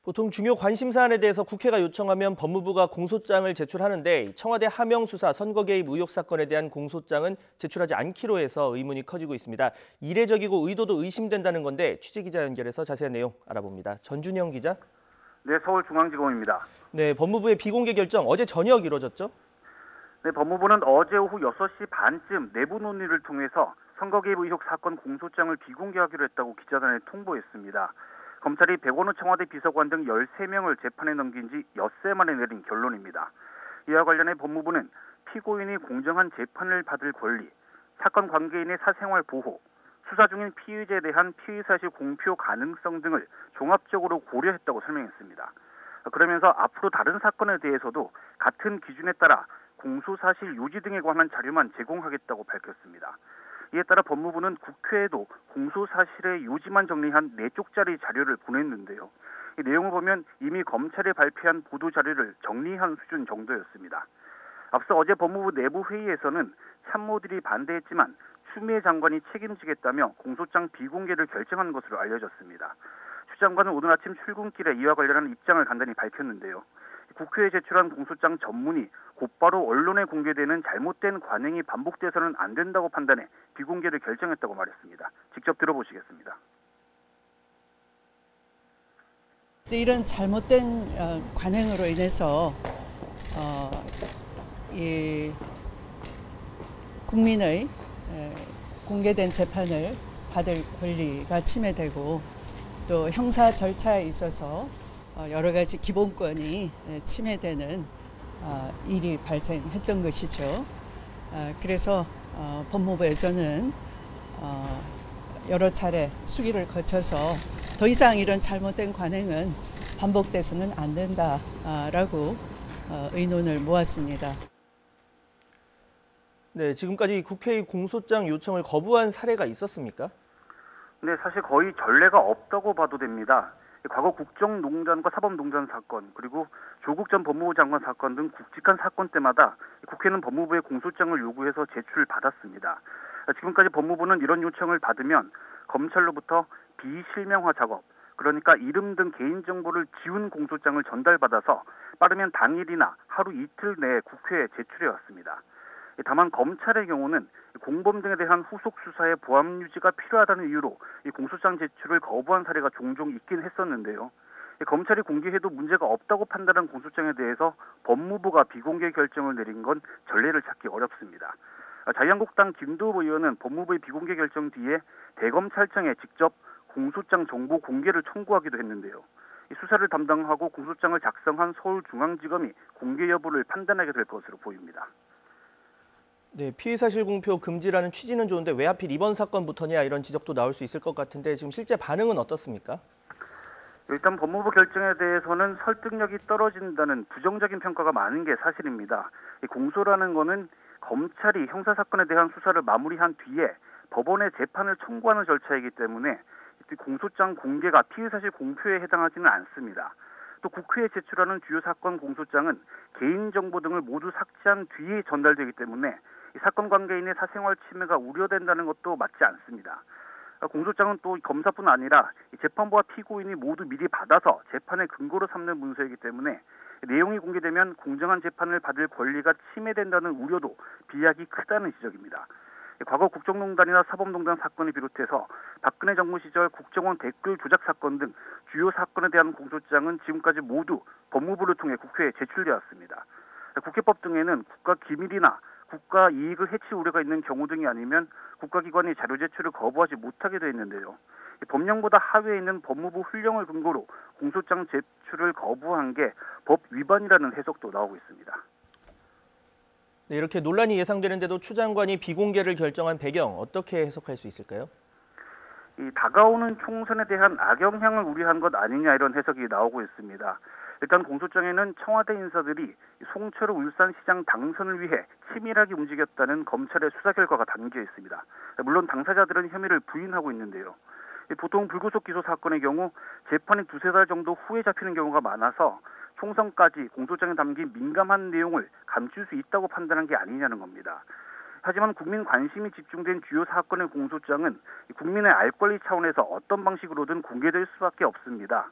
보통 중요 관심 사안에 대해서 국회가 요청하면 법무부가 공소장을 제출하는데 청와대 하명 수사 선거 개입 의혹 사건에 대한 공소장은 제출하지 않기로 해서 의문이 커지고 있습니다. 이례적이고 의도도 의심된다는 건데 취재 기자 연결해서 자세한 내용 알아봅니다. 전준영 기자. 네, 서울중앙지검입니다. 네, 법무부의 비공개 결정 어제 저녁 이루어졌죠? 네, 법무부는 어제 오후 6시 반쯤 내부 논의를 통해서 선거 개입 의혹 사건 공소장을 비공개하기로 했다고 기자단에 통보했습니다. 검찰이 백원우 청와대 비서관 등 13명을 재판에 넘긴 지 엿새 만에 내린 결론입니다. 이와 관련해 법무부는 피고인이 공정한 재판을 받을 권리, 사건 관계인의 사생활 보호, 수사 중인 피의자에 대한 피의사실 공표 가능성 등을 종합적으로 고려했다고 설명했습니다. 그러면서 앞으로 다른 사건에 대해서도 같은 기준에 따라 공소사실 유지 등에 관한 자료만 제공하겠다고 밝혔습니다. 이에 따라 법무부는 국회에도 공소사실의 유지만 정리한 4쪽짜리 자료를 보냈는데요. 이 내용을 보면 이미 검찰이 발표한 보도자료를 정리한 수준 정도였습니다. 앞서 어제 법무부 내부 회의에서는 참모들이 반대했지만 추미애 장관이 책임지겠다며 공소장 비공개를 결정한 것으로 알려졌습니다. 추 장관은 오늘 아침 출근길에 이와 관련한 입장을 간단히 밝혔는데요. 국회에 제출한 공소장 전문이 곧바로 언론에 공개되는 잘못된 관행이 반복돼서는 안 된다고 판단해 비공개를 결정했다고 말했습니다. 직접 들어보시겠습니다. 이런 잘못된 관행으로 인해서 이 국민의 공개된 재판을 받을 권리가 침해되고 또 형사 절차에 있어서 여러 가지 기본권이 침해되는 일이 발생했던 것이죠. 그래서 법무부에서는 여러 차례 수기를 거쳐서 더 이상 이런 잘못된 관행은 반복돼서는 안 된다라고 의논을 모았습니다. 네, 지금까지 국회의 공소장 요청을 거부한 사례가 있었습니까? 네, 사실 거의 전례가 없다고 봐도 됩니다. 과거 국정농단과 사법농단 사건, 그리고 조국 전 법무부 장관 사건 등 굵직한 사건 때마다 국회는 법무부에 공소장을 요구해서 제출받았습니다. 지금까지 법무부는 이런 요청을 받으면 검찰로부터 비실명화 작업, 그러니까 이름 등 개인정보를 지운 공소장을 전달받아서 빠르면 당일이나 하루 이틀 내에 국회에 제출해왔습니다. 다만 검찰의 경우는 공범 등에 대한 후속 수사의 보안 유지가 필요하다는 이유로 이 공소장 제출을 거부한 사례가 종종 있긴 했었는데요. 검찰이 공개해도 문제가 없다고 판단한 공소장에 대해서 법무부가 비공개 결정을 내린 건 전례를 찾기 어렵습니다. 자유한국당 김도읍 의원은 법무부의 비공개 결정 뒤에 대검찰청에 직접 공소장 정보 공개를 청구하기도 했는데요. 수사를 담당하고 공소장을 작성한 서울중앙지검이 공개 여부를 판단하게 될 것으로 보입니다. 네, 피의 사실 공표 금지라는 취지는 좋은데 왜 하필 이번 사건부터냐 이런 지적도 나올 수 있을 것 같은데 지금 실제 반응은 어떻습니까? 일단 법무부 결정에 대해서는 설득력이 떨어진다는 부정적인 평가가 많은 게 사실입니다. 공소라는 거는 검찰이 형사사건에 대한 수사를 마무리한 뒤에 법원에 재판을 청구하는 절차이기 때문에 공소장 공개가 피의사실 공표에 해당하지는 않습니다. 또 국회에 제출하는 주요 사건 공소장은 개인정보 등을 모두 삭제한 뒤에 전달되기 때문에 이 사건 관계인의 사생활 침해가 우려된다는 것도 맞지 않습니다. 공소장은 또 검사뿐 아니라 재판부와 피고인이 모두 미리 받아서 재판의 근거로 삼는 문서이기 때문에 내용이 공개되면 공정한 재판을 받을 권리가 침해된다는 우려도 비약이 크다는 지적입니다. 과거 국정농단이나 사법농단 사건을 비롯해서 박근혜 정부 시절 국정원 댓글 조작 사건 등 주요 사건에 대한 공소장은 지금까지 모두 법무부를 통해 국회에 제출되었습니다. 국회법 등에는 국가 기밀이나 국가 이익을 해칠 우려가 있는 경우 등이 아니면 국가기관이 자료 제출을 거부하지 못하게 되어 있는데요. 법령보다 하위에 있는 법무부 훈령을 근거로 공소장 제출을 거부한 게 법 위반이라는 해석도 나오고 있습니다. 네, 이렇게 논란이 예상되는데도 추 장관이 비공개를 결정한 배경 어떻게 해석할 수 있을까요? 이 다가오는 총선에 대한 악영향을 우려한 것 아니냐 이런 해석이 나오고 있습니다. 일단 공소장에는 청와대 인사들이 송철호 울산시장 당선을 위해 치밀하게 움직였다는 검찰의 수사 결과가 담겨 있습니다. 물론 당사자들은 혐의를 부인하고 있는데요. 보통 불구속 기소 사건의 경우 재판이 2-3달 정도 후에 잡히는 경우가 많아서 총선까지 공소장에 담긴 민감한 내용을 감출 수 있다고 판단한 게 아니냐는 겁니다. 하지만 국민 관심이 집중된 주요 사건의 공소장은 국민의 알 권리 차원에서 어떤 방식으로든 공개될 수밖에 없습니다.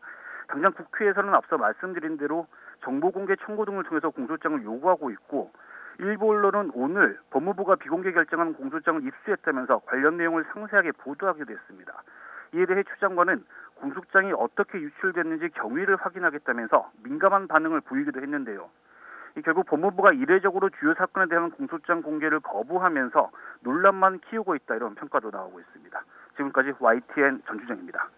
당장 국회에서는 앞서 말씀드린 대로 정보 공개 청구 등을 통해서 공소장을 요구하고 있고 일부 언론은 오늘 법무부가 비공개 결정한 공소장을 입수했다면서 관련 내용을 상세하게 보도하기도 했습니다. 이에 대해 추 장관은 공소장이 어떻게 유출됐는지 경위를 확인하겠다면서 민감한 반응을 보이기도 했는데요. 결국 법무부가 이례적으로 주요 사건에 대한 공소장 공개를 거부하면서 논란만 키우고 있다 이런 평가도 나오고 있습니다. 지금까지 YTN 전주정입니다.